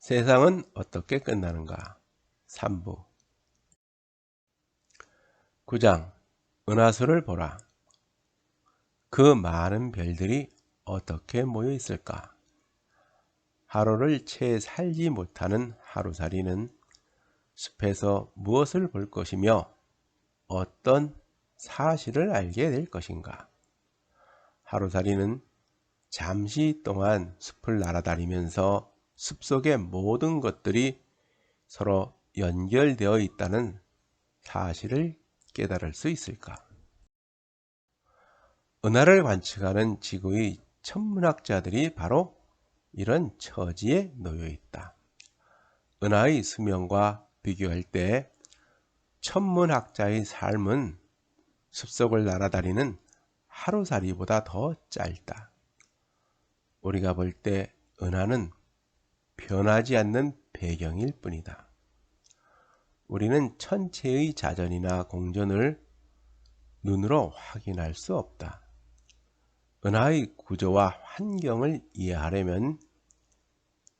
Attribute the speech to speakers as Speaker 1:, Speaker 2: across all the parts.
Speaker 1: 세상은 어떻게 끝나는가? 3부 9장 은하수를 보라. 그 많은 별들이 어떻게 모여 있을까? 하루를 채 살지 못하는 하루살이는 숲에서 무엇을 볼 것이며 어떤 사실을 알게 될 것인가? 하루살이는 잠시 동안 숲을 날아다니면서 숲속의 모든 것들이 서로 연결되어 있다는 사실을 깨달을 수 있을까? 은하를 관측하는 지구의 천문학자들이 바로 이런 처지에 놓여 있다. 은하의 수명과 비교할 때 천문학자의 삶은 숲속을 날아다니는 하루살이보다 더 짧다. 우리가 볼 때 은하는 변하지 않는 배경일 뿐이다. 우리는 천체의 자전이나 공전을 눈으로 확인할 수 없다. 은하의 구조와 환경을 이해하려면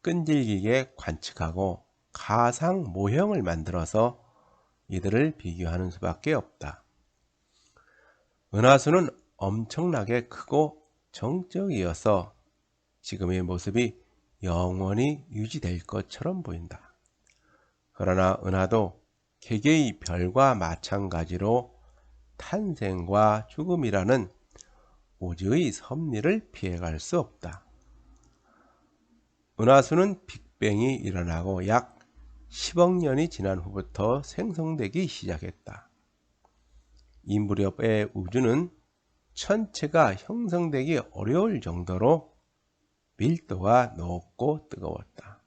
Speaker 1: 끈질기게 관측하고 가상 모형을 만들어서 이들을 비교하는 수밖에 없다. 은하수는 엄청나게 크고 정적이어서 지금의 모습이 영원히 유지될 것처럼 보인다. 그러나 은하도 개개의 별과 마찬가지로 탄생과 죽음이라는 우주의 섭리를 피해갈 수 없다. 은하수는 빅뱅이 일어나고 약 10억 년이 지난 후부터 생성되기 시작했다. 이 무렵의 우주는 천체가 형성되기 어려울 정도로 밀도가 높고 뜨거웠다.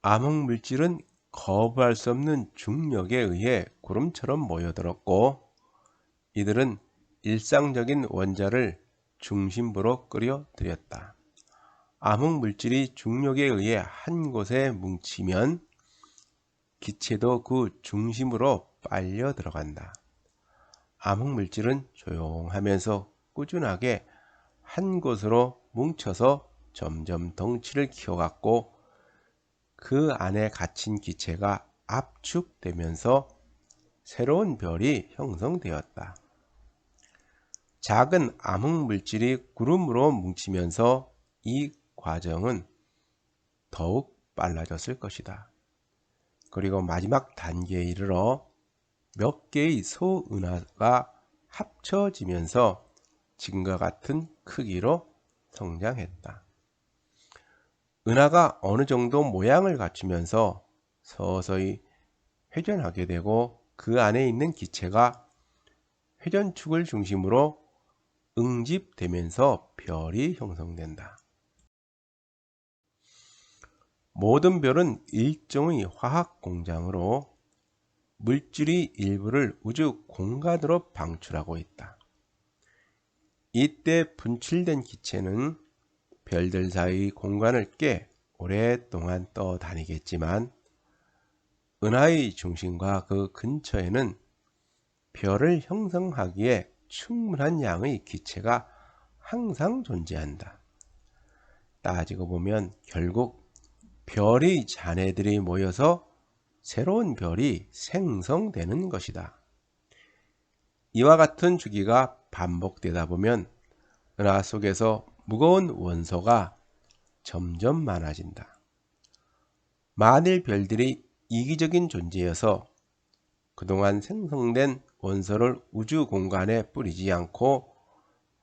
Speaker 1: 암흑물질은 거부할 수 없는 중력에 의해 구름처럼 모여들었고 이들은 일상적인 원자를 중심부로 끌어들였다. 암흑물질이 중력에 의해 한 곳에 뭉치면 기체도 그 중심으로 빨려 들어간다. 암흑물질은 조용하면서 꾸준하게 한 곳으로 뭉쳐서 점점 덩치를 키워갔고 그 안에 갇힌 기체가 압축되면서 새로운 별이 형성되었다. 작은 암흑물질이 구름으로 뭉치면서 이 과정은 더욱 빨라졌을 것이다. 그리고 마지막 단계에 이르러 몇 개의 소은하가 합쳐지면서 지금과 같은 크기로 성장했다. 은하가 어느 정도 모양을 갖추면서 서서히 회전하게 되고 그 안에 있는 기체가 회전축을 중심으로 응집되면서 별이 형성된다. 모든 별은 일종의 화학 공장으로 물질의 일부를 우주 공간으로 방출하고 있다. 이때 분출된 기체는 별들 사이 공간을 꽤 오랫동안 떠다니겠지만 은하의 중심과 그 근처에는 별을 형성하기에 충분한 양의 기체가 항상 존재한다. 따지고 보면 결국 별의 잔해들이 모여서 새로운 별이 생성되는 것이다. 이와 같은 주기가 반복되다 보면 은하 속에서 무거운 원소가 점점 많아진다. 만일 별들이 이기적인 존재여서 그동안 생성된 원소를 우주 공간에 뿌리지 않고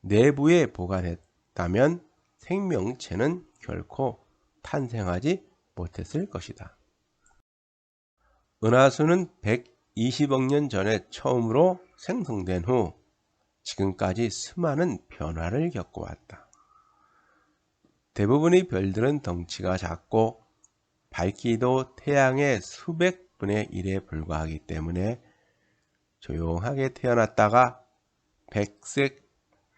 Speaker 1: 내부에 보관했다면 생명체는 결코 탄생하지 못했을 것이다. 은하수는 120억 년 전에 처음으로 생성된 후 지금까지 수많은 변화를 겪어왔다. 대부분의 별들은 덩치가 작고 밝기도 태양의 수백 분의 1에 불과하기 때문에 조용하게 태어났다가 백색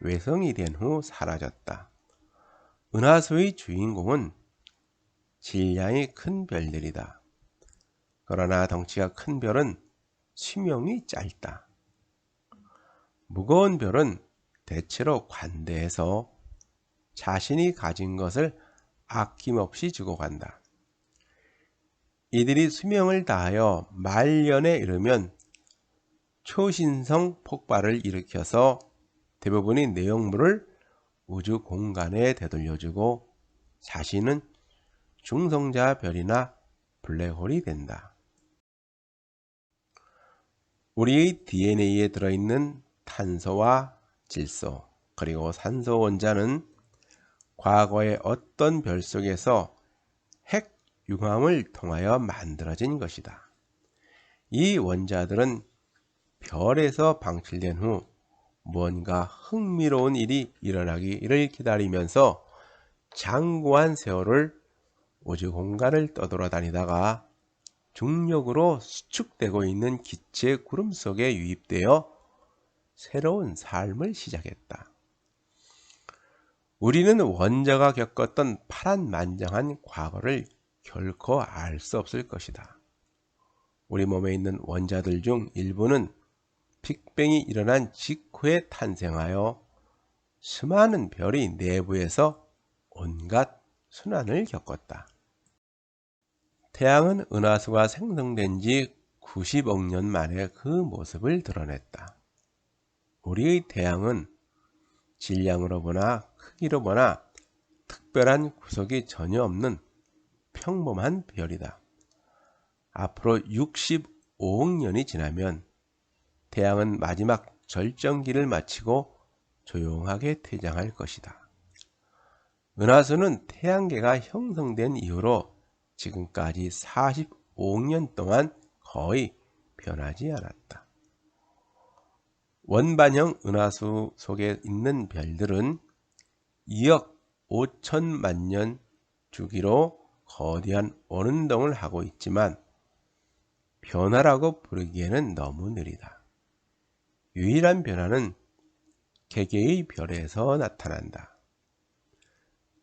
Speaker 1: 외성이 된 후 사라졌다. 은하수의 주인공은 질량이 큰 별들이다. 그러나 덩치가 큰 별은 수명이 짧다. 무거운 별은 대체로 관대해서 자신이 가진 것을 아낌없이 주고 간다. 이들이 수명을 다하여 말년에 이르면 초신성 폭발을 일으켜서 대부분의 내용물을 우주 공간에 되돌려주고 자신은 중성자 별이나 블랙홀이 된다. 우리의 DNA에 들어있는 탄소와 질소 그리고 산소 원자는 과거의 어떤 별 속에서 핵 융합을 통하여 만들어진 것이다. 이 원자들은 별에서 방출된 후 무언가 흥미로운 일이 일어나기를 기다리면서 장구한 세월을 우주 공간을 떠돌아다니다가 중력으로 수축되고 있는 기체 구름 속에 유입되어 새로운 삶을 시작했다. 우리는 원자가 겪었던 파란만장한 과거를 결코 알 수 없을 것이다. 우리 몸에 있는 원자들 중 일부는 빅뱅이 일어난 직후에 탄생하여 수많은 별의 내부에서 온갖 순환을 겪었다. 태양은 은하수가 생성된 지 90억 년 만에 그 모습을 드러냈다. 우리의 태양은 질량으로 보나 크기로 보나 특별한 구석이 전혀 없는 평범한 별이다. 앞으로 65억 년이 지나면 태양은 마지막 절정기를 마치고 조용하게 퇴장할 것이다. 은하수는 태양계가 형성된 이후로 지금까지 45억 년 동안 거의 변하지 않았다. 원반형 은하수 속에 있는 별들은 2억 5천만 년 주기로 거대한 원운동을 하고 있지만 변화라고 부르기에는 너무 느리다. 유일한 변화는 개개의 별에서 나타난다.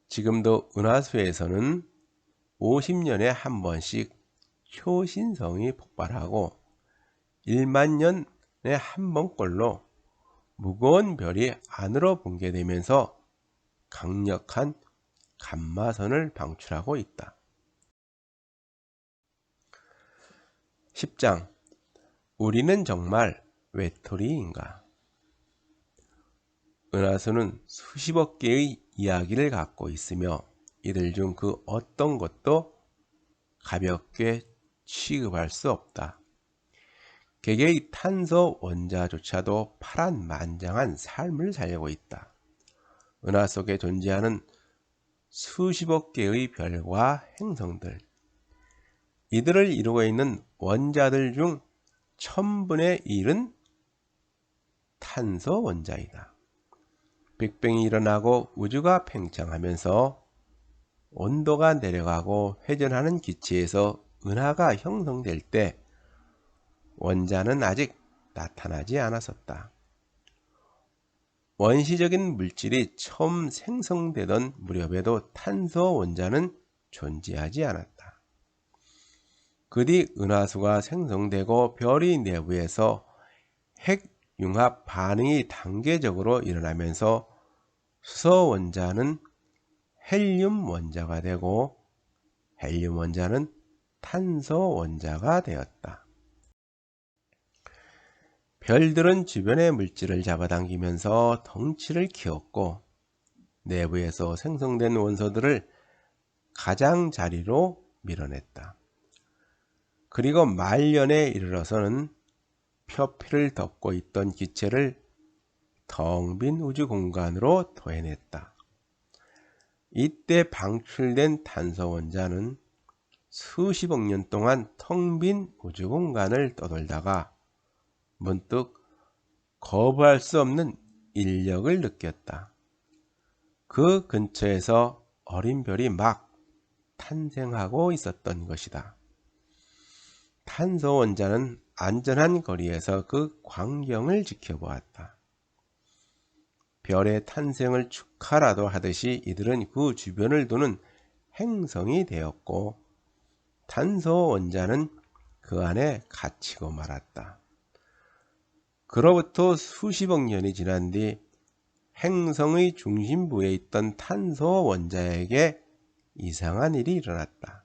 Speaker 1: 지금도 은하수에서는 50년에 한 번씩 초신성이 폭발하고 1만 년에 한 번꼴로 무거운 별이 안으로 붕괴되면서 강력한 감마선을 방출하고 있다. 10장 우리는 정말 외톨이인가? 은하수는 수십억 개의 이야기를 갖고 있으며 이들 중 그 어떤 것도 가볍게 취급할 수 없다. 개개의 탄소 원자조차도 파란만장한 삶을 살고 있다. 은하 속에 존재하는 수십억 개의 별과 행성들, 이들을 이루고 있는 원자들 중 1000분의 1은 탄소 원자이다. 빅뱅이 일어나고 우주가 팽창하면서 온도가 내려가고 회전하는 기체에서 은하가 형성될 때 원자는 아직 나타나지 않았었다. 원시적인 물질이 처음 생성되던 무렵에도 탄소 원자는 존재하지 않았다. 그 뒤 은하수가 생성되고 별의 내부에서 핵융합 반응이 단계적으로 일어나면서 수소 원자는 헬륨 원자가 되고 헬륨 원자는 탄소 원자가 되었다. 별들은 주변의 물질을 잡아당기면서 덩치를 키웠고 내부에서 생성된 원소들을 가장자리로 밀어냈다. 그리고 말년에 이르러서는 표피를 덮고 있던 기체를 텅 빈 우주 공간으로 토해냈다. 이때 방출된 탄소 원자는 수십억 년 동안 텅 빈 우주 공간을 떠돌다가 문득 거부할 수 없는 인력을 느꼈다. 그 근처에서 어린 별이 막 탄생하고 있었던 것이다. 탄소 원자는 안전한 거리에서 그 광경을 지켜보았다. 별의 탄생을 축하라도 하듯이 이들은 그 주변을 도는 행성이 되었고 탄소 원자는 그 안에 갇히고 말았다. 그로부터 수십억 년이 지난 뒤 행성의 중심부에 있던 탄소 원자에게 이상한 일이 일어났다.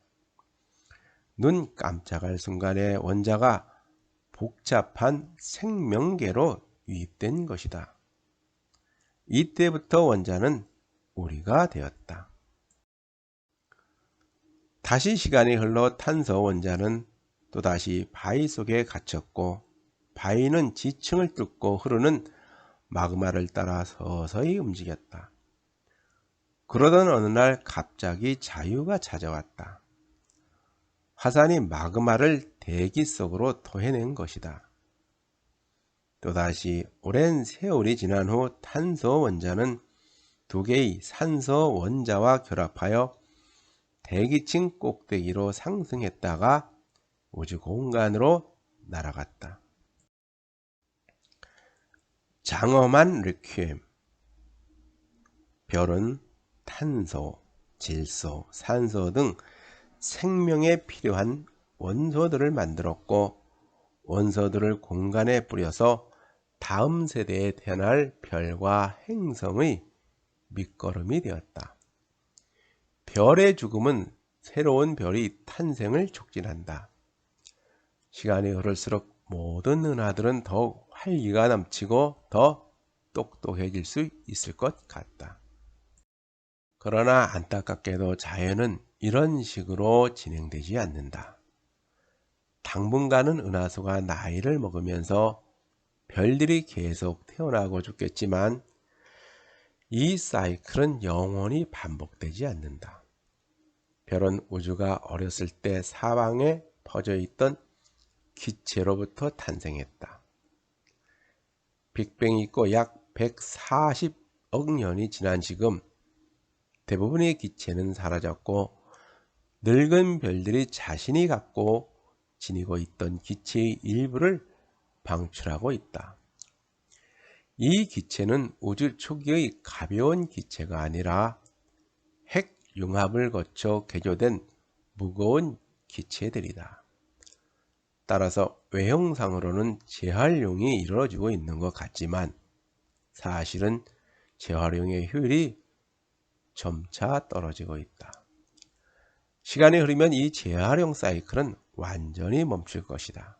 Speaker 1: 눈 깜짝할 순간에 원자가 복잡한 생명계로 유입된 것이다. 이때부터 원자는 우리가 되었다. 다시 시간이 흘러 탄소 원자는 또다시 바위 속에 갇혔고, 바위는 지층을 뚫고 흐르는 마그마를 따라 서서히 움직였다. 그러던 어느 날 갑자기 자유가 찾아왔다. 화산이 마그마를 대기 속으로 토해낸 것이다. 또다시 오랜 세월이 지난 후 탄소 원자는 두 개의 산소 원자와 결합하여 대기층 꼭대기로 상승했다가 우주 공간으로 날아갔다. 장엄한 리퀴엠. 별은 탄소, 질소, 산소 등 생명에 필요한 원소들을 만들었고, 원소들을 공간에 뿌려서 다음 세대에 태어날 별과 행성의 밑거름이 되었다. 별의 죽음은 새로운 별이 탄생을 촉진한다. 시간이 흐를수록 모든 은하들은 더욱 활기가 넘치고 더 똑똑해질 수 있을 것 같다. 그러나 안타깝게도 자연은 이런 식으로 진행되지 않는다. 당분간은 은하수가 나이를 먹으면서 별들이 계속 태어나고 죽겠지만 이 사이클은 영원히 반복되지 않는다. 별은 우주가 어렸을 때 사방에 퍼져 있던 기체로부터 탄생했다. 빅뱅이 있고 약 140억 년이 지난 지금 대부분의 기체는 사라졌고, 늙은 별들이 자신이 갖고 지니고 있던 기체의 일부를 방출하고 있다. 이 기체는 우주 초기의 가벼운 기체가 아니라 핵 융합을 거쳐 개조된 무거운 기체들이다. 따라서 외형상으로는 재활용이 이루어지고 있는 것 같지만 사실은 재활용의 효율이 점차 떨어지고 있다. 시간이 흐르면 이 재활용 사이클은 완전히 멈출 것이다.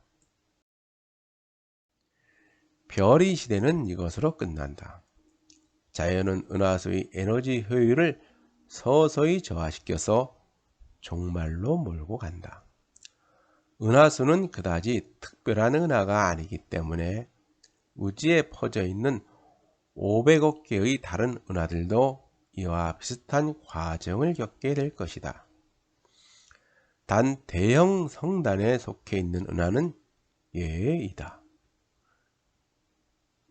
Speaker 1: 별의 시대는 이것으로 끝난다. 자연은 은하수의 에너지 효율을 서서히 저하시켜서 종말로 몰고 간다. 은하수는 그다지 특별한 은하가 아니기 때문에 우주에 퍼져 있는 500억 개의 다른 은하들도 이와 비슷한 과정을 겪게 될 것이다. 단 대형 성단에 속해 있는 은하는 예외이다.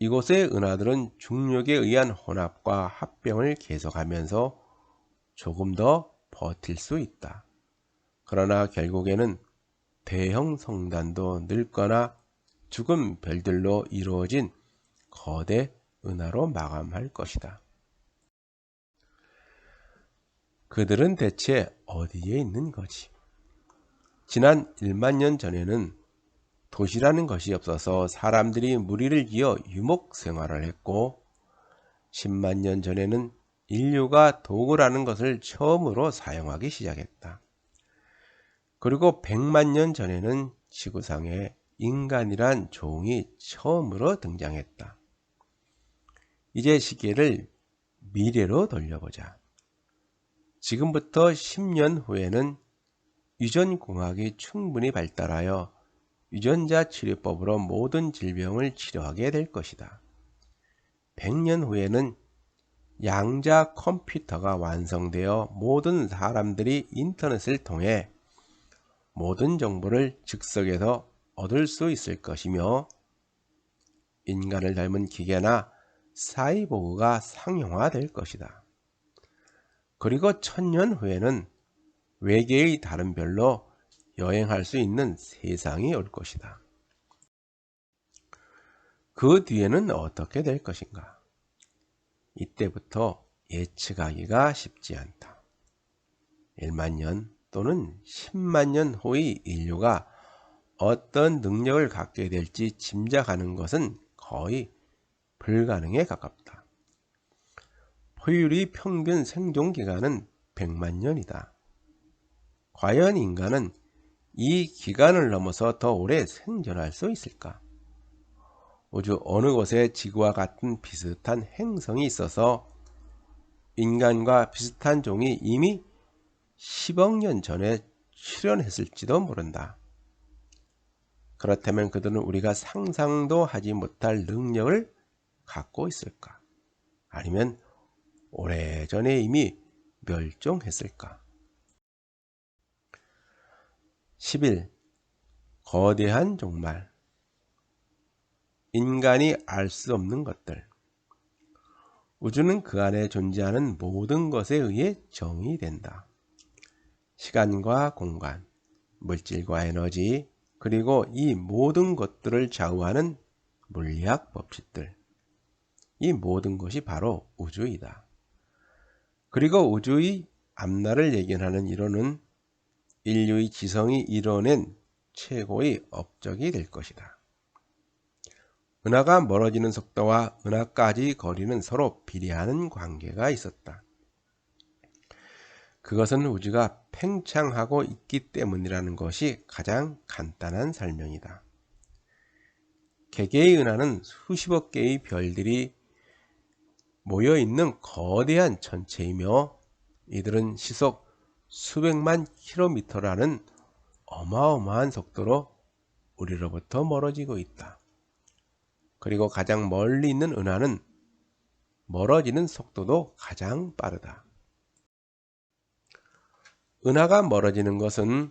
Speaker 1: 이곳의 은하들은 중력에 의한 혼합과 합병을 계속하면서 조금 더 버틸 수 있다. 그러나 결국에는 대형 성단도 늙거나 죽은 별들로 이루어진 거대 은하로 마감할 것이다. 그들은 대체 어디에 있는 거지? 지난 1만 년 전에는 도시라는 것이 없어서 사람들이 무리를 지어 유목 생활을 했고, 10만 년 전에는 인류가 도구라는 것을 처음으로 사용하기 시작했다. 그리고 100만 년 전에는 지구상에 인간이란 종이 처음으로 등장했다. 이제 시계를 미래로 돌려보자. 지금부터 10년 후에는 유전공학이 충분히 발달하여 유전자 치료법으로 모든 질병을 치료하게 될 것이다. 100년 후에는 양자 컴퓨터가 완성되어 모든 사람들이 인터넷을 통해 모든 정보를 즉석에서 얻을 수 있을 것이며, 인간을 닮은 기계나 사이보그가 상용화될 것이다. 그리고 1000년 후에는 외계의 다른 별로 여행할 수 있는 세상이 올 것이다. 그 뒤에는 어떻게 될 것인가? 이때부터 예측하기가 쉽지 않다. 1만 년 또는 10만 년 후의 인류가 어떤 능력을 갖게 될지 짐작하는 것은 거의 불가능에 가깝다. 포유류 평균 생존 기간은 100만 년이다. 과연 인간은 이 기간을 넘어서 더 오래 생존할 수 있을까? 우주 어느 곳에 지구와 같은 비슷한 행성이 있어서 인간과 비슷한 종이 이미 10억 년 전에 출현했을지도 모른다. 그렇다면 그들은 우리가 상상도 하지 못할 능력을 갖고 있을까? 아니면 오래전에 이미 멸종했을까? 11. 거대한 종말. 인간이 알 수 없는 것들. 우주는 그 안에 존재하는 모든 것에 의해 정의된다. 시간과 공간, 물질과 에너지, 그리고 이 모든 것들을 좌우하는 물리학 법칙들. 이 모든 것이 바로 우주이다. 그리고 우주의 앞날을 예견하는 이론은 인류의 지성이 이뤄낸 최고의 업적이 될 것이다. 은하가 멀어지는 속도와 은하까지 거리는 서로 비례하는 관계가 있었다. 그것은 우주가 팽창하고 있기 때문이라는 것이 가장 간단한 설명이다. 개개의 은하는 수십억 개의 별들이 모여있는 거대한 천체이며 이들은 시속 수백만 킬로미터라는 어마어마한 속도로 우리로부터 멀어지고 있다. 그리고 가장 멀리 있는 은하는 멀어지는 속도도 가장 빠르다. 은하가 멀어지는 것은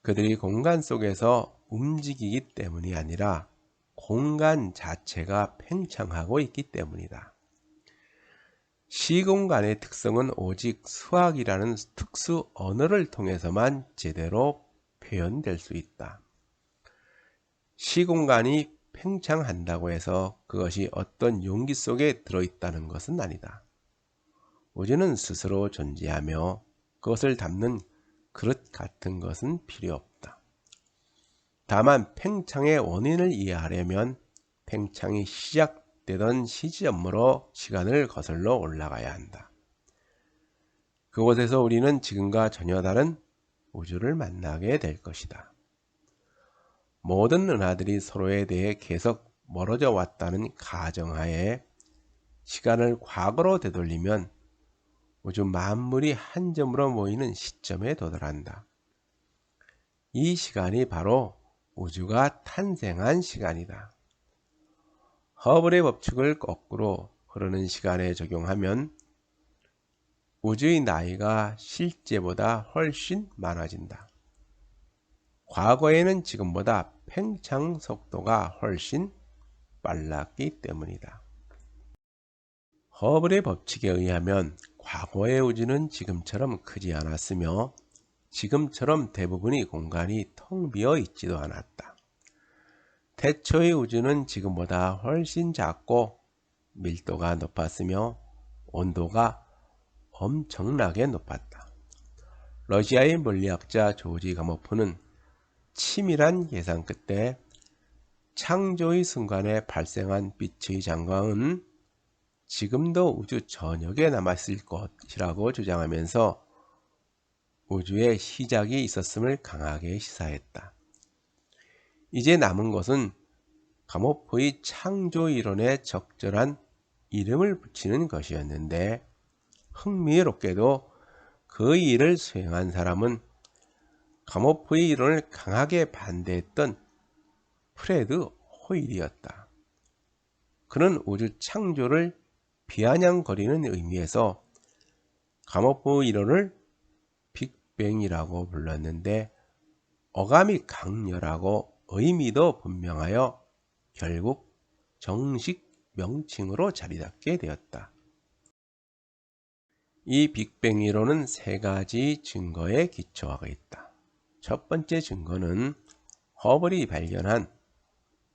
Speaker 1: 그들이 공간 속에서 움직이기 때문이 아니라 공간 자체가 팽창하고 있기 때문이다. 시공간의 특성은 오직 수학이라는 특수 언어를 통해서만 제대로 표현될 수 있다. 시공간이 팽창한다고 해서 그것이 어떤 용기 속에 들어있다는 것은 아니다. 우주는 스스로 존재하며 그것을 담는 그릇 같은 것은 필요 없다. 다만 팽창의 원인을 이해하려면 팽창이 시작되던 시점으로 시간을 거슬러 올라가야 한다. 그곳에서 우리는 지금과 전혀 다른 우주를 만나게 될 것이다. 모든 은하들이 서로에 대해 계속 멀어져 왔다는 가정하에 시간을 과거로 되돌리면 우주 만물이 한 점으로 모이는 시점에 도달한다. 이 시간이 바로 우주가 탄생한 시간이다. 허블의 법칙을 거꾸로 흐르는 시간에 적용하면 우주의 나이가 실제보다 훨씬 많아진다. 과거에는 지금보다 팽창 속도가 훨씬 빨랐기 때문이다. 허블의 법칙에 의하면 과거의 우주는 지금처럼 크지 않았으며 지금처럼 대부분의 공간이 텅 비어 있지도 않았다. 태초의 우주는 지금보다 훨씬 작고 밀도가 높았으며 온도가 엄청나게 높았다. 러시아의 물리학자 조지 가모프는 치밀한 계산 끝에 창조의 순간에 발생한 빛의 장광은 지금도 우주 전역에 남아있을 것이라고 주장하면서 우주의 시작이 있었음을 강하게 시사했다. 이제 남은 것은 가모프의 창조이론에 적절한 이름을 붙이는 것이었는데 흥미롭게도 그 일을 수행한 사람은 가모프의 이론을 강하게 반대했던 프레드 호일이었다. 그는 우주 창조를 비아냥거리는 의미에서 가모프 이론을 빅뱅이라고 불렀는데 어감이 강렬하고 의미도 분명하여 결국 정식 명칭으로 자리잡게 되었다. 이 빅뱅 이론은 세 가지 증거에 기초하고 있다. 첫 번째 증거는 허블이 발견한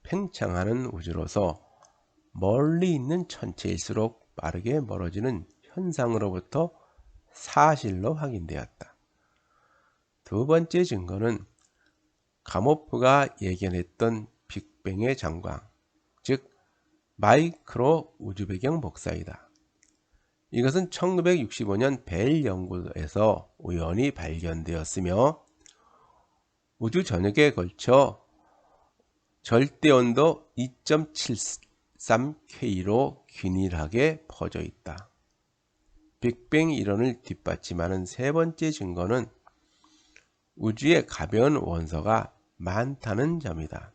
Speaker 1: 팽창하는 우주로서 멀리 있는 천체일수록 빠르게 멀어지는 현상으로부터 사실로 확인되었다. 두 번째 증거는 가모프가 예견했던 빅뱅의 장광, 즉 마이크로 우주배경 복사이다. 이것은 1965년 벨 연구소에서 우연히 발견되었으며 우주 전역에 걸쳐 절대온도 2.73K로 균일하게 퍼져 있다. 빅뱅 이론을 뒷받침하는 세 번째 증거는 우주에 가벼운 원소가 많다는 점이다.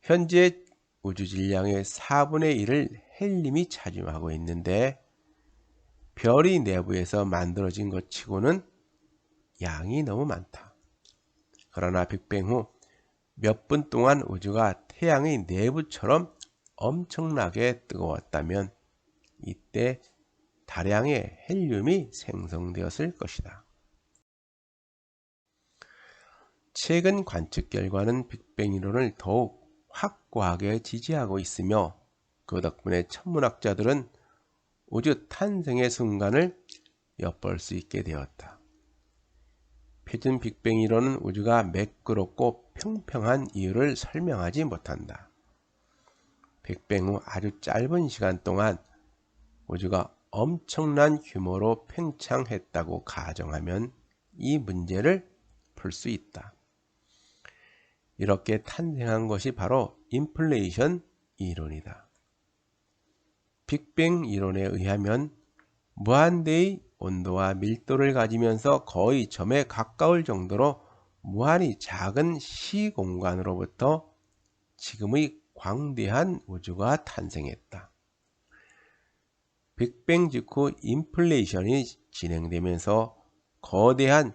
Speaker 1: 현재 우주 질량의 4분의 1을 헬륨이 차지하고 있는데 별이 내부에서 만들어진 것 치고는 양이 너무 많다. 그러나 빅뱅 후 몇 분 동안 우주가 태양의 내부처럼 엄청나게 뜨거웠다면 이때 다량의 헬륨이 생성되었을 것이다. 최근 관측 결과는 빅뱅 이론을 더욱 확고하게 지지하고 있으며 그 덕분에 천문학자들은 우주 탄생의 순간을 엿볼 수 있게 되었다. 표준 빅뱅 이론은 우주가 매끄럽고 평평한 이유를 설명하지 못한다. 빅뱅 후 아주 짧은 시간 동안 우주가 엄청난 규모로 팽창했다고 가정하면 이 문제를 풀 수 있다. 이렇게 탄생한 것이 바로 인플레이션 이론이다. 빅뱅 이론에 의하면 무한대의 온도와 밀도를 가지면서 거의 점에 가까울 정도로 무한히 작은 시공간으로부터 지금의 광대한 우주가 탄생했다. 빅뱅 직후 인플레이션이 진행되면서 거대한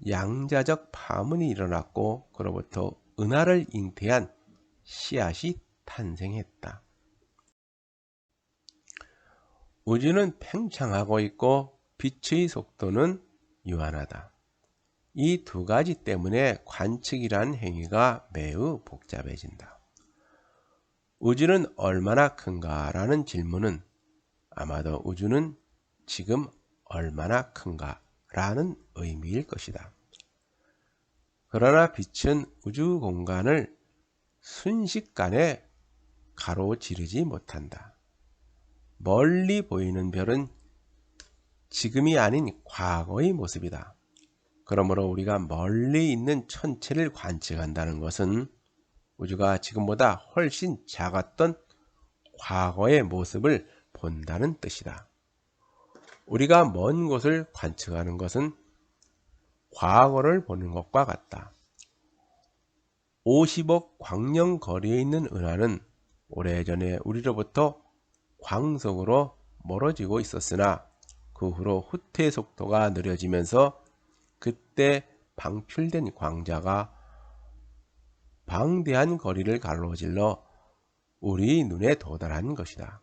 Speaker 1: 양자적 파문이 일어났고 그로부터 은하를 잉태한 씨앗이 탄생했다. 우주는 팽창하고 있고 빛의 속도는 유한하다. 이 두 가지 때문에 관측이란 행위가 매우 복잡해진다. 우주는 얼마나 큰가 라는 질문은 아마도 우주는 지금 얼마나 큰가 라는 의미일 것이다. 그러나 빛은 우주 공간을 순식간에 가로지르지 못한다. 멀리 보이는 별은 지금이 아닌 과거의 모습이다. 그러므로 우리가 멀리 있는 천체를 관측한다는 것은 우주가 지금보다 훨씬 작았던 과거의 모습을 본다는 뜻이다. 우리가 먼 곳을 관측하는 것은 과거를 보는 것과 같다. 50억 광년 거리에 있는 은하는 오래전에 우리로부터 광속으로 멀어지고 있었으나 그 후로 후퇴 속도가 느려지면서 그때 방출된 광자가 방대한 거리를 가로질러 우리 눈에 도달한 것이다.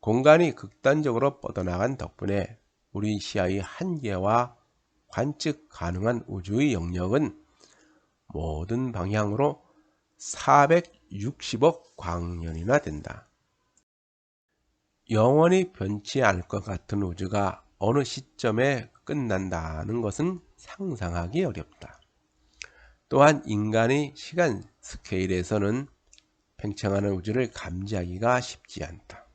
Speaker 1: 공간이 극단적으로 뻗어나간 덕분에 우리 시야의 한계와 관측 가능한 우주의 영역은 모든 방향으로 460억 광년이나 된다. 영원히 변치 않을 것 같은 우주가 어느 시점에 끝난다는 것은 상상하기 어렵다. 또한 인간의 시간 스케일에서는 팽창하는 우주를 감지하기가 쉽지 않다.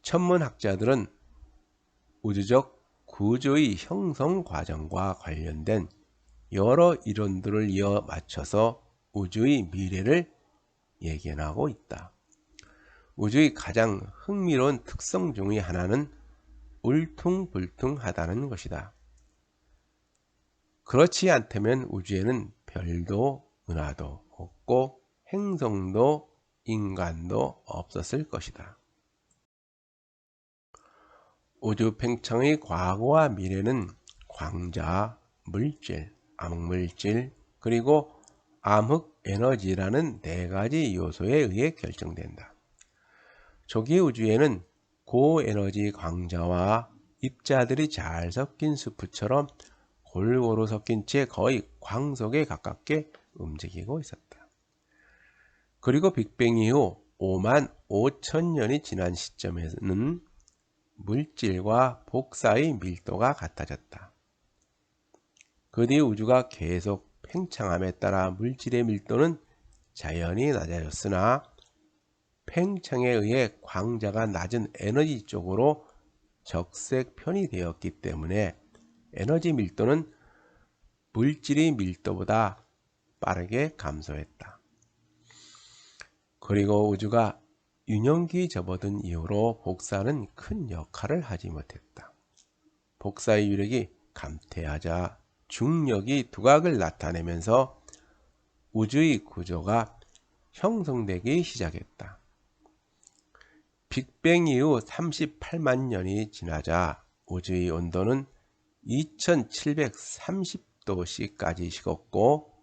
Speaker 1: 천문학자들은 우주적 구조의 형성 과정과 관련된 여러 이론들을 이어 맞춰서 우주의 미래를 예견하고 있다. 우주의 가장 흥미로운 특성 중의 하나는 울퉁불퉁하다는 것이다. 그렇지 않다면 우주에는 별도 은하도 없고 행성도 인간도 없었을 것이다. 우주 팽창의 과거와 미래는 광자, 물질, 암흑물질, 그리고 암흑에너지라는 네 가지 요소에 의해 결정된다. 초기 우주에는 고에너지 광자와 입자들이 잘 섞인 수프처럼 골고루 섞인 채 거의 광속에 가깝게 움직이고 있었다. 그리고 빅뱅 이후 5만 5천 년이 지난 시점에는 물질과 복사의 밀도가 같아졌다. 그 뒤 우주가 계속 팽창함에 따라 물질의 밀도는 자연히 낮아졌으나 팽창에 의해 광자가 낮은 에너지 쪽으로 적색 편이 되었기 때문에 에너지 밀도는 물질이 밀도보다 빠르게 감소했다. 그리고 우주가 유년기 접어든 이후로 복사는 큰 역할을 하지 못했다. 복사의 유력이 감퇴하자 중력이 두각을 나타내면서 우주의 구조가 형성되기 시작했다. 빅뱅 이후 38만 년이 지나자 우주의 온도는 2730도씨까지 식었고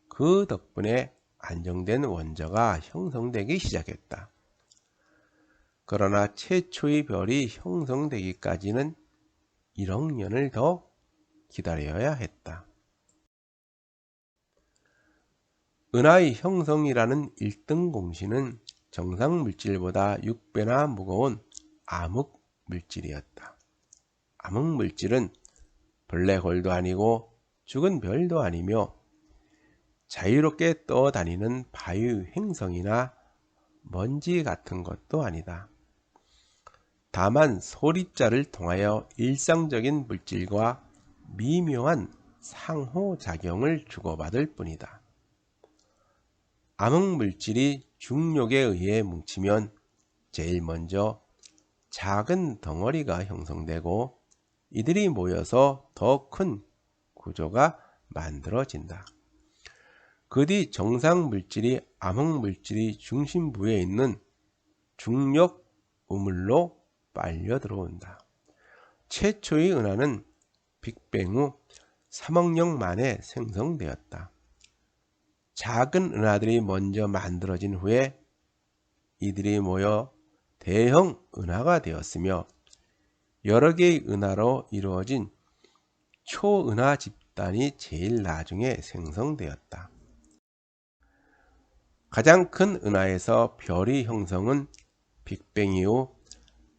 Speaker 1: 그 덕분에 안정된 원자가 형성되기 시작했다. 그러나 최초의 별이 형성되기까지는 1억 년을 더 기다려야 했다. 은하의 형성이라는 1등 공신은 정상 물질보다 6배나 무거운 암흑 물질이었다. 암흑 물질은 블랙홀도 아니고 죽은 별도 아니며 자유롭게 떠다니는 바위 행성이나 먼지 같은 것도 아니다. 다만 소립자를 통하여 일상적인 물질과 미묘한 상호작용을 주고받을 뿐이다. 암흑 물질이 중력에 의해 뭉치면 제일 먼저 작은 덩어리가 형성되고 이들이 모여서 더 큰 구조가 만들어진다. 그 뒤 정상 물질이 암흑 물질이 중심부에 있는 중력 우물로 빨려 들어온다. 최초의 은하는 빅뱅 후 3억 년 만에 생성되었다. 작은 은하들이 먼저 만들어진 후에 이들이 모여 대형 은하가 되었으며 여러 개의 은하로 이루어진 초은하 집단이 제일 나중에 생성되었다. 가장 큰 은하에서 별의 형성은 빅뱅 이후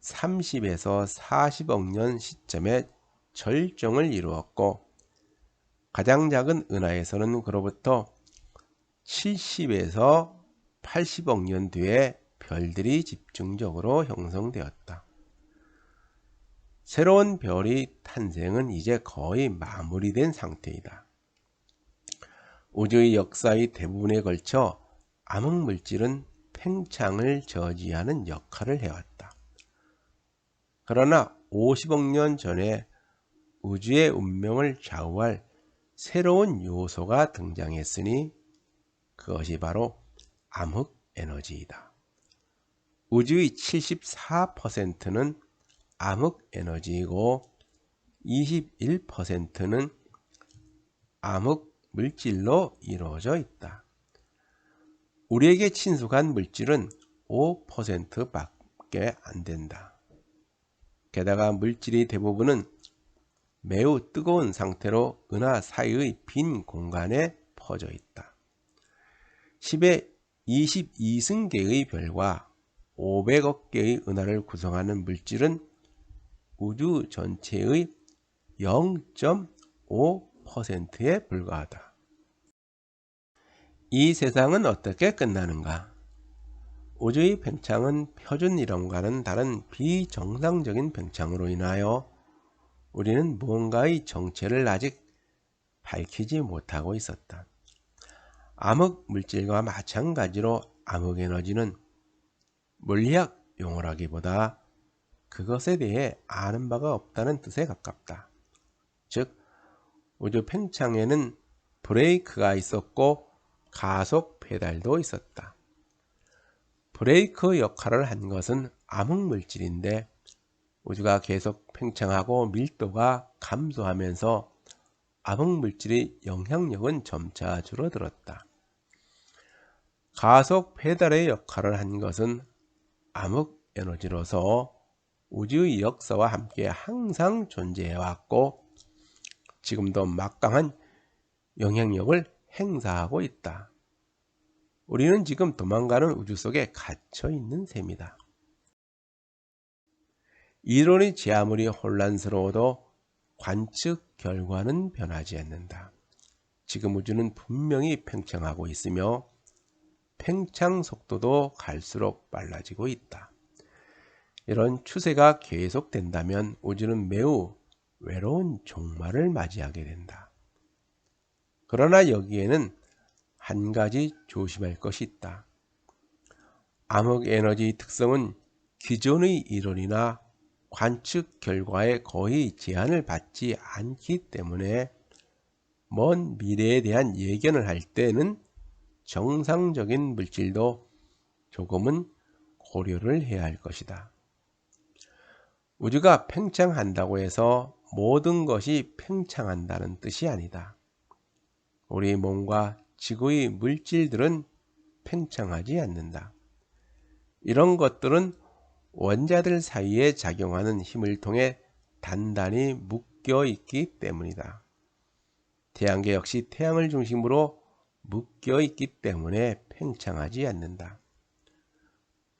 Speaker 1: 30에서 40억 년 시점에 절정을 이루었고 가장 작은 은하에서는 그로부터 70에서 80억 년 뒤에 별들이 집중적으로 형성되었다. 새로운 별의 탄생은 이제 거의 마무리된 상태이다. 우주의 역사의 대부분에 걸쳐 암흑물질은 팽창을 저지하는 역할을 해왔다. 그러나 50억 년 전에 우주의 운명을 좌우할 새로운 요소가 등장했으니 그것이 바로 암흑에너지이다. 우주의 74%는 암흑에너지이고 21%는 암흑물질로 이루어져 있다. 우리에게 친숙한 물질은 5%밖에 안 된다. 게다가 물질의 대부분은 매우 뜨거운 상태로 은하 사이의 빈 공간에 퍼져 있다. 10의 22승계의 별과 500억 개의 은하를 구성하는 물질은 우주 전체의 0.5%에 불과하다. 이 세상은 어떻게 끝나는가? 우주의 팽창은 표준 이론과는 다른 비정상적인 팽창으로 인하여 우리는 무언가의 정체를 아직 밝히지 못하고 있었다. 암흑 물질과 마찬가지로 암흑 에너지는 물리학 용어라기보다 그것에 대해 아는 바가 없다는 뜻에 가깝다. 즉, 우주 팽창에는 브레이크가 있었고 가속 페달도 있었다. 브레이크 역할을 한 것은 암흑 물질인데 우주가 계속 팽창하고 밀도가 감소하면서 암흑 물질의 영향력은 점차 줄어들었다. 가속 페달의 역할을 한 것은 암흑 에너지로서 우주의 역사와 함께 항상 존재해왔고 지금도 막강한 영향력을 행사하고 있다. 우리는 지금 도망가는 우주 속에 갇혀 있는 셈이다. 이론이 제 아무리 혼란스러워도 관측 결과는 변하지 않는다. 지금 우주는 분명히 팽창하고 있으며 팽창 속도도 갈수록 빨라지고 있다. 이런 추세가 계속된다면 우주는 매우 외로운 종말을 맞이하게 된다. 그러나 여기에는 한 가지 조심할 것이 있다. 암흑에너지의 특성은 기존의 이론이나 관측 결과에 거의 제한을 받지 않기 때문에 먼 미래에 대한 예견을 할 때는 정상적인 물질도 조금은 고려를 해야 할 것이다. 우주가 팽창한다고 해서 모든 것이 팽창한다는 뜻이 아니다. 우리 몸과 지구의 물질들은 팽창하지 않는다. 이런 것들은 원자들 사이에 작용하는 힘을 통해 단단히 묶여 있기 때문이다. 태양계 역시 태양을 중심으로 묶여 있기 때문에 팽창하지 않는다.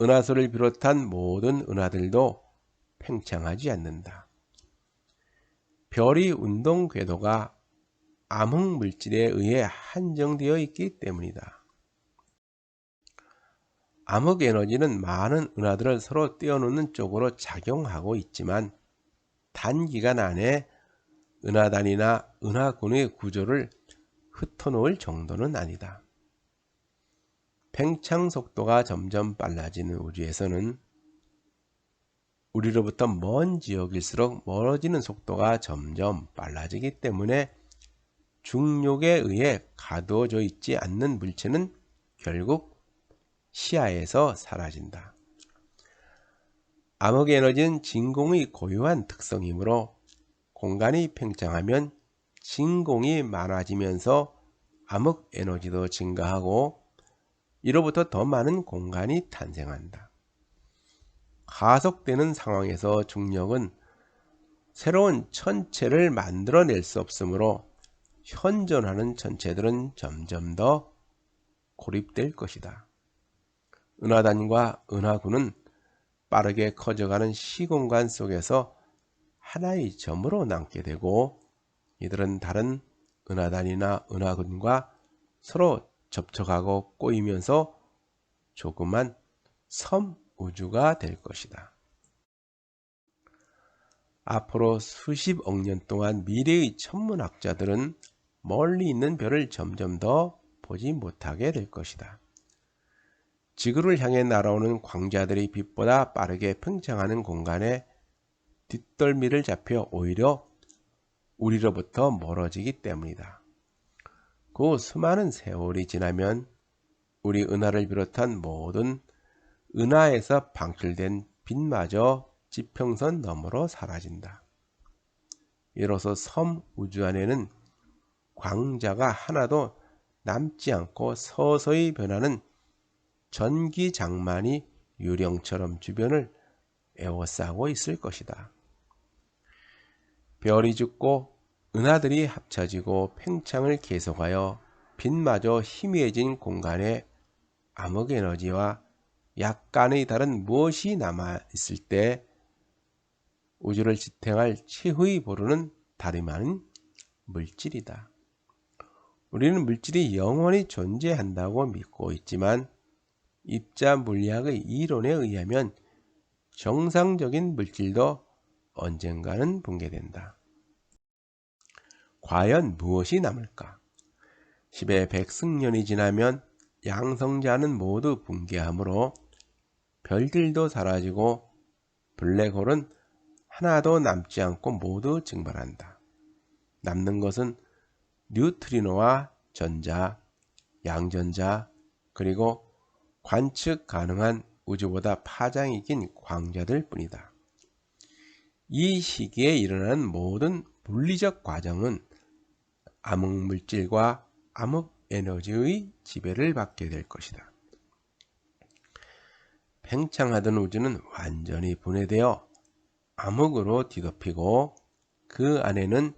Speaker 1: 은하수를 비롯한 모든 은하들도 팽창하지 않는다. 별의 운동 궤도가 암흑 물질에 의해 한정되어 있기 때문이다. 암흑 에너지는 많은 은하들을 서로 떼어놓는 쪽으로 작용하고 있지만 단기간 안에 은하단이나 은하군의 구조를 흩어놓을 정도는 아니다. 팽창 속도가 점점 빨라지는 우주에서는 우리로부터 먼 지역일수록 멀어지는 속도가 점점 빨라지기 때문에 중력에 의해 가두어져 있지 않는 물체는 결국 시야에서 사라진다. 암흑 에너지는 진공의 고유한 특성이므로 공간이 팽창하면 진공이 많아지면서 암흑 에너지도 증가하고 이로부터 더 많은 공간이 탄생한다. 가속되는 상황에서 중력은 새로운 천체를 만들어낼 수 없으므로 현존하는 천체들은 점점 더 고립될 것이다. 은하단과 은하군은 빠르게 커져가는 시공간 속에서 하나의 점으로 남게 되고 이들은 다른 은하단이나 은하군과 서로 접촉하고 꼬이면서 조그만 섬 우주가 될 것이다. 앞으로 수십억 년 동안 미래의 천문학자들은 멀리 있는 별을 점점 더 보지 못하게 될 것이다. 지구를 향해 날아오는 광자들이 빛보다 빠르게 팽창하는 공간에 뒷덜미를 잡혀 오히려 우리로부터 멀어지기 때문이다. 그 수많은 세월이 지나면 우리 은하를 비롯한 모든 은하에서 방출된 빛마저 지평선 너머로 사라진다. 이로써 섬 우주 안에는 광자가 하나도 남지 않고 서서히 변하는 전기장만이 유령처럼 주변을 에워싸고 있을 것이다. 별이 죽고 은하들이 합쳐지고 팽창을 계속하여 빛마저 희미해진 공간에 암흑에너지와 약간의 다른 무엇이 남아있을 때 우주를 지탱할 최후의 보루는 다름 아닌 물질이다. 우리는 물질이 영원히 존재한다고 믿고 있지만 입자 물리학의 이론에 의하면 정상적인 물질도 언젠가는 붕괴된다. 과연 무엇이 남을까? 10의 백승년이 지나면 양성자는 모두 붕괴하므로 별들도 사라지고 블랙홀은 하나도 남지 않고 모두 증발한다. 남는 것은 뉴트리노와 전자, 양전자, 그리고 관측 가능한 우주보다 파장이 긴 광자들 뿐이다. 이 시기에 일어나는 모든 물리적 과정은 암흑물질과 암흑에너지의 지배를 받게 될 것이다. 팽창하던 우주는 완전히 분해되어 암흑으로 뒤덮이고 그 안에는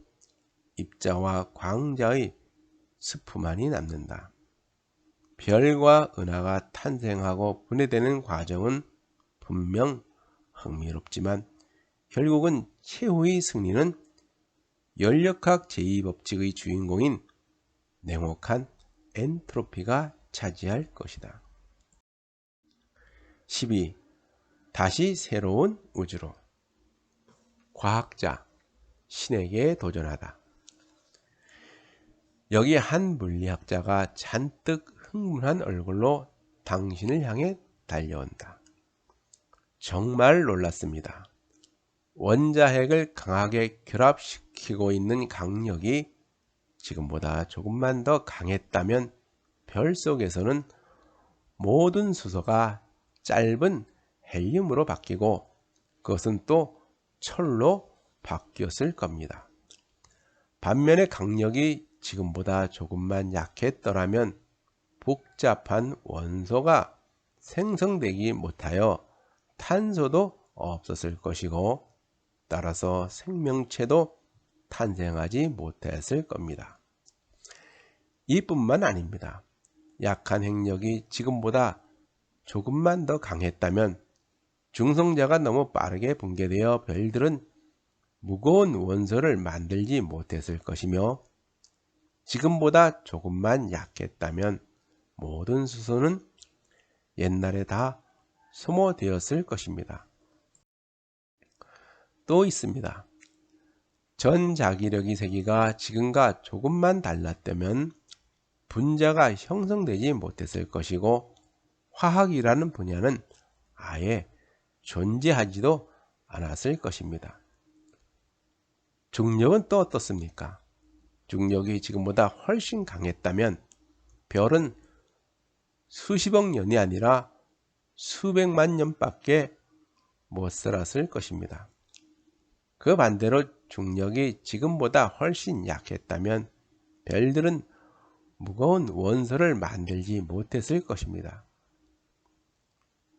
Speaker 1: 입자와 광자의 스프만이 남는다. 별과 은하가 탄생하고 분해되는 과정은 분명 흥미롭지만 결국은 최후의 승리는 연력학 제2법칙의 주인공인 냉혹한 엔트로피가 차지할 것이다. 12. 다시 새로운 우주로. 과학자, 신에게 도전하다. 여기 한 물리학자가 잔뜩 흥분한 얼굴로 당신을 향해 달려온다. 정말 놀랐습니다. 원자핵을 강하게 결합시키고 있는 강력이 지금보다 조금만 더 강했다면 별 속에서는 모든 수소가 짧은 헬륨으로 바뀌고 그것은 또 철로 바뀌었을 겁니다. 반면에 강력이 지금보다 조금만 약했더라면 복잡한 원소가 생성되지 못하여 탄소도 없었을 것이고 따라서 생명체도 탄생하지 못했을 겁니다. 이뿐만 아닙니다. 약한 핵력이 지금보다 조금만 더 강했다면 중성자가 너무 빠르게 붕괴되어 별들은 무거운 원소를 만들지 못했을 것이며 지금보다 조금만 약했다면 모든 수소는 옛날에 다 소모되었을 것입니다. 또 있습니다. 전자기력의 세기가 지금과 조금만 달랐다면 분자가 형성되지 못했을 것이고 화학이라는 분야는 아예 존재하지도 않았을 것입니다. 중력은 또 어떻습니까? 중력이 지금보다 훨씬 강했다면 별은 수십억 년이 아니라 수백만 년밖에 못 살았을 것입니다. 그 반대로 중력이 지금보다 훨씬 약했다면 별들은 무거운 원소를 만들지 못했을 것입니다.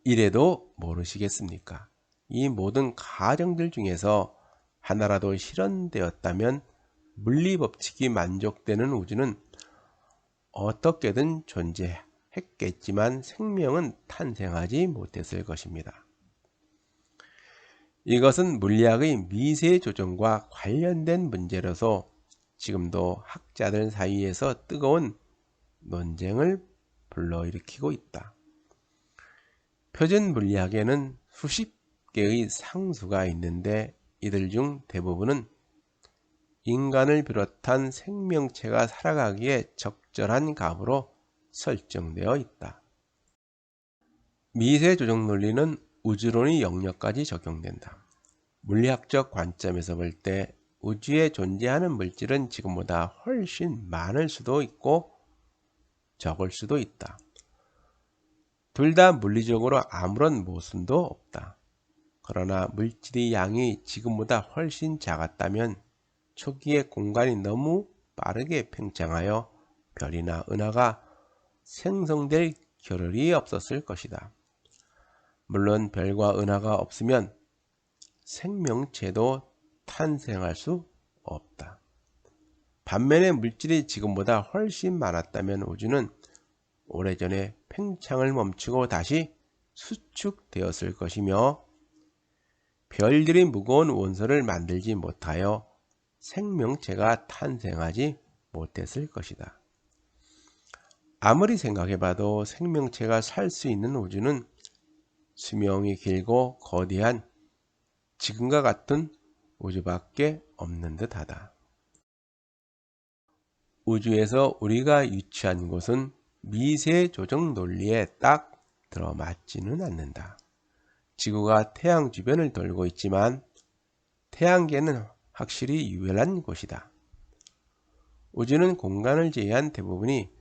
Speaker 1: 이래도 모르시겠습니까? 이 모든 가정들 중에서 하나라도 실현되었다면 물리법칙이 만족되는 우주는 어떻게든 존재했겠지만 생명은 탄생하지 못했을 것입니다. 이것은 물리학의 미세 조정과 관련된 문제로서 지금도 학자들 사이에서 뜨거운 논쟁을 불러일으키고 있다. 표준 물리학에는 수십 개의 상수가 있는데 이들 중 대부분은 인간을 비롯한 생명체가 살아가기에 적절한 값으로 설정되어 있다. 미세 조정 논리는 우주론의 영역까지 적용된다. 물리학적 관점에서 볼 때 우주에 존재하는 물질은 지금보다 훨씬 많을 수도 있고 적을 수도 있다. 둘 다 물리적으로 아무런 모순도 없다. 그러나 물질의 양이 지금보다 훨씬 작았다면 초기에 공간이 너무 빠르게 팽창하여 별이나 은하가 생성될 겨를이 없었을 것이다. 물론 별과 은하가 없으면 생명체도 탄생할 수 없다. 반면에 물질이 지금보다 훨씬 많았다면 우주는 오래전에 팽창을 멈추고 다시 수축되었을 것이며 별들이 무거운 원소를 만들지 못하여 생명체가 탄생하지 못했을 것이다. 아무리 생각해봐도 생명체가 살 수 있는 우주는 수명이 길고 거대한 지금과 같은 우주밖에 없는 듯하다. 우주에서 우리가 위치한 곳은 미세 조정 논리에 딱 들어맞지는 않는다. 지구가 태양 주변을 돌고 있지만 태양계는 확실히 유별난 곳이다. 우주는 공간을 제외한 대부분이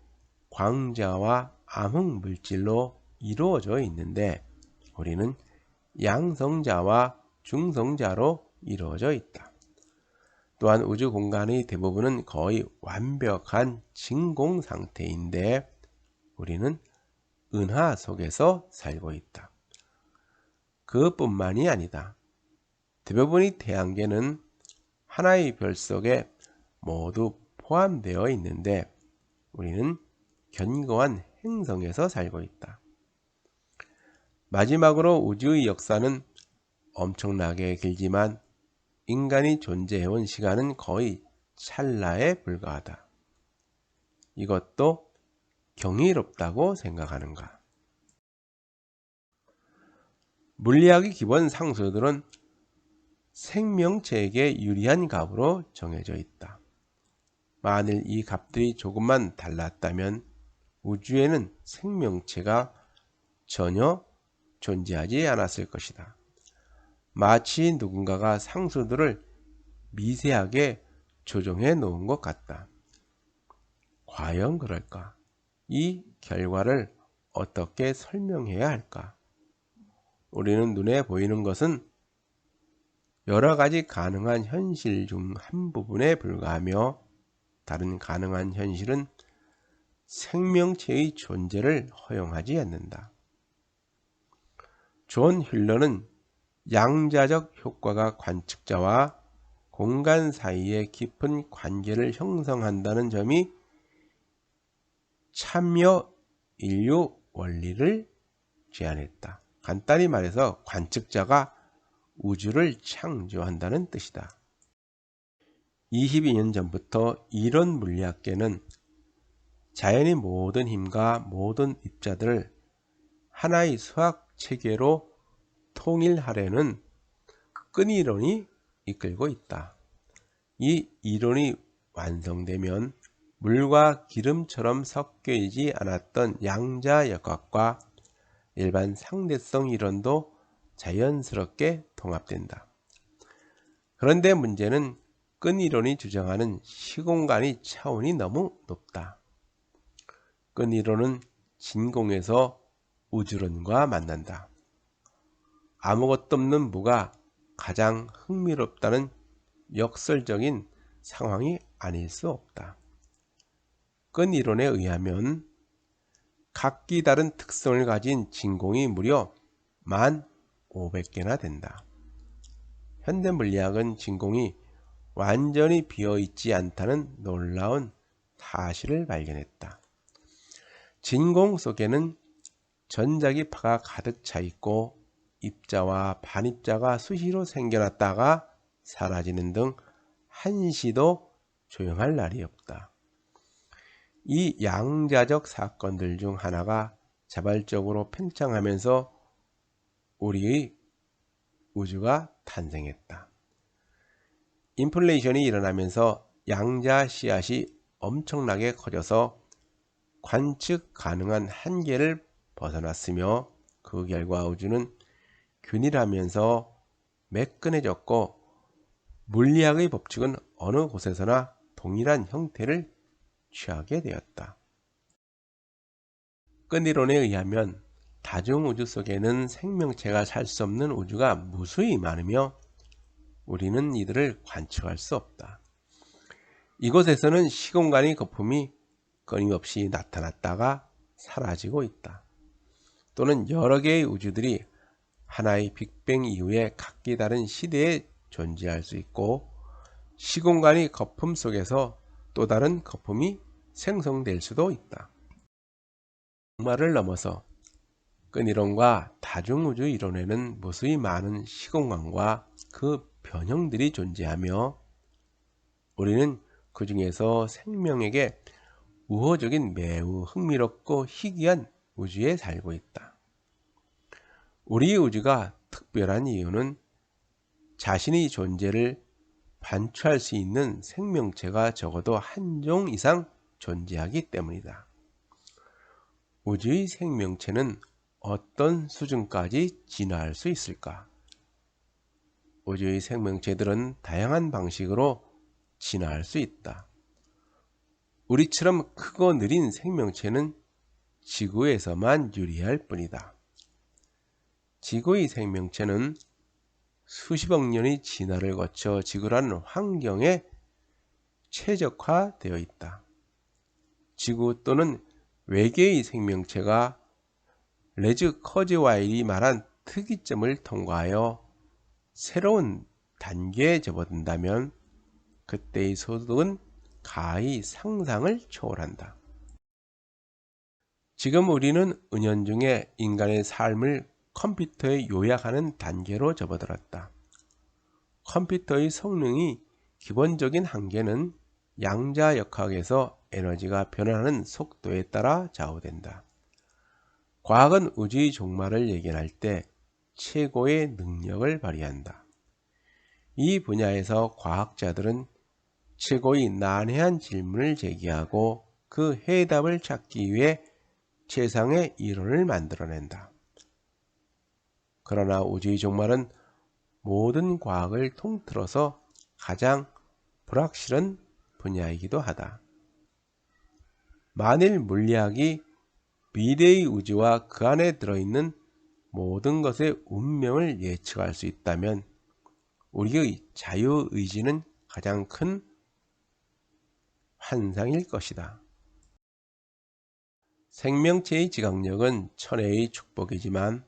Speaker 1: 광자와 암흑 물질로 이루어져 있는데 우리는 양성자와 중성자로 이루어져 있다. 또한 우주 공간의 대부분은 거의 완벽한 진공 상태인데 우리는 은하 속에서 살고 있다. 그것뿐만이 아니다. 대부분의 태양계는 하나의 별 속에 모두 포함되어 있는데 우리는 견고한 행성에서 살고 있다. 마지막으로 우주의 역사는 엄청나게 길지만 인간이 존재해온 시간은 거의 찰나에 불과하다. 이것도 경이롭다고 생각하는가? 물리학의 기본 상수들은 생명체에게 유리한 값으로 정해져 있다. 만일 이 값들이 조금만 달랐다면 우주에는 생명체가 전혀 존재하지 않았을 것이다. 마치 누군가가 상수들을 미세하게 조정해 놓은 것 같다. 과연 그럴까? 이 결과를 어떻게 설명해야 할까? 우리는 눈에 보이는 것은 여러 가지 가능한 현실 중 한 부분에 불과하며 다른 가능한 현실은 생명체의 존재를 허용하지 않는다. 존 휠러는 양자적 효과가 관측자와 공간 사이의 깊은 관계를 형성한다는 점이 참여 인류 원리를 제안했다. 간단히 말해서 관측자가 우주를 창조한다는 뜻이다. 22년 전부터 이론 물리학계는 자연의 모든 힘과 모든 입자들을 하나의 수학 체계로 통일하려는 끈이론이 이끌고 있다. 이 이론이 완성되면 물과 기름처럼 섞여있지 않았던 양자역학과 일반 상대성 이론도 자연스럽게 통합된다. 그런데 문제는 끈이론이 주장하는 시공간의 차원이 너무 높다. 끈이론은 진공에서 우주론과 만난다. 아무것도 없는 무가 가장 흥미롭다는 역설적인 상황이 아닐 수 없다. 끈이론에 의하면 각기 다른 특성을 가진 진공이 무려 15,000개나 된다. 현대물리학은 진공이 완전히 비어있지 않다는 놀라운 사실을 발견했다. 진공 속에는 전자기파가 가득 차 있고 입자와 반입자가 수시로 생겨났다가 사라지는 등 한시도 조용할 날이 없다. 이 양자적 사건들 중 하나가 자발적으로 팽창하면서 우리의 우주가 탄생했다. 인플레이션이 일어나면서 양자 씨앗이 엄청나게 커져서 관측 가능한 한계를 벗어났으며 그 결과 우주는 균일하면서 매끈해졌고 물리학의 법칙은 어느 곳에서나 동일한 형태를 취하게 되었다. 끈이론에 의하면 다중우주 속에는 생명체가 살 수 없는 우주가 무수히 많으며 우리는 이들을 관측할 수 없다. 이곳에서는 시공간의 거품이 끊임없이 나타났다가 사라지고 있다. 또는 여러 개의 우주들이 하나의 빅뱅 이후에 각기 다른 시대에 존재할 수 있고 시공간의 거품 속에서 또 다른 거품이 생성될 수도 있다. 종말을 넘어서 끈이론과 다중우주 이론에는 무수히 많은 시공간과 그 변형들이 존재하며 우리는 그 중에서 생명에게 우호적인 매우 흥미롭고 희귀한 우주에 살고 있다. 우리 우주가 특별한 이유는 자신의 존재를 반추할 수 있는 생명체가 적어도 한 종 이상 존재하기 때문이다. 우주의 생명체는 어떤 수준까지 진화할 수 있을까? 우주의 생명체들은 다양한 방식으로 진화할 수 있다. 우리처럼 크고 느린 생명체는 지구에서만 유리할 뿐이다. 지구의 생명체는 수십억 년의 진화를 거쳐 지구라는 환경에 최적화되어 있다. 지구 또는 외계의 생명체가 레즈 커즈와일이 말한 특이점을 통과하여 새로운 단계에 접어든다면 그때의 소득은 가히 상상을 초월한다. 지금 우리는 은연중에 인간의 삶을 컴퓨터에 요약하는 단계로 접어들었다. 컴퓨터의 성능이 기본적인 한계는 양자역학에서 에너지가 변화하는 속도에 따라 좌우된다. 과학은 우주의 종말을 예견할 때 최고의 능력을 발휘한다. 이 분야에서 과학자들은 최고의 난해한 질문을 제기하고 그 해답을 찾기 위해 최상의 이론을 만들어낸다. 그러나 우주의 종말은 모든 과학을 통틀어서 가장 불확실한 분야이기도 하다. 만일 물리학이 미래의 우주와 그 안에 들어있는 모든 것의 운명을 예측할 수 있다면 우리의 자유의지는 가장 큰 환상일 것이다. 생명체의 지각력은 천혜의 축복이지만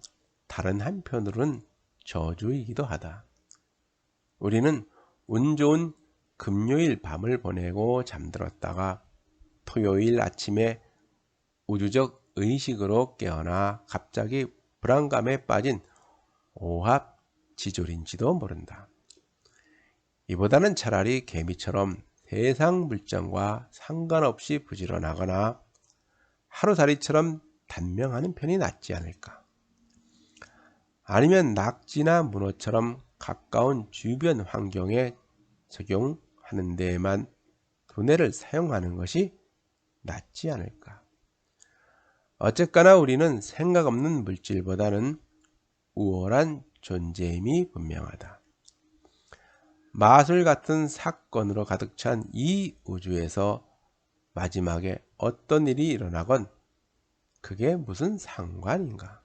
Speaker 1: 다른 한편으로는 저주이기도 하다. 우리는 운 좋은 금요일 밤을 보내고 잠들었다가 토요일 아침에 우주적 의식으로 깨어나 갑자기 불안감에 빠진 오합지졸인지도 모른다. 이보다는 차라리 개미처럼 세상 물정과 상관없이 부지런하거나 하루살이처럼 단명하는 편이 낫지 않을까. 아니면 낙지나 문어처럼 가까운 주변 환경에 적용하는 데에만 두뇌를 사용하는 것이 낫지 않을까. 어쨌거나 우리는 생각 없는 물질보다는 우월한 존재임이 분명하다. 마술 같은 사건으로 가득 찬 이 우주에서 마지막에 어떤 일이 일어나건 그게 무슨 상관인가.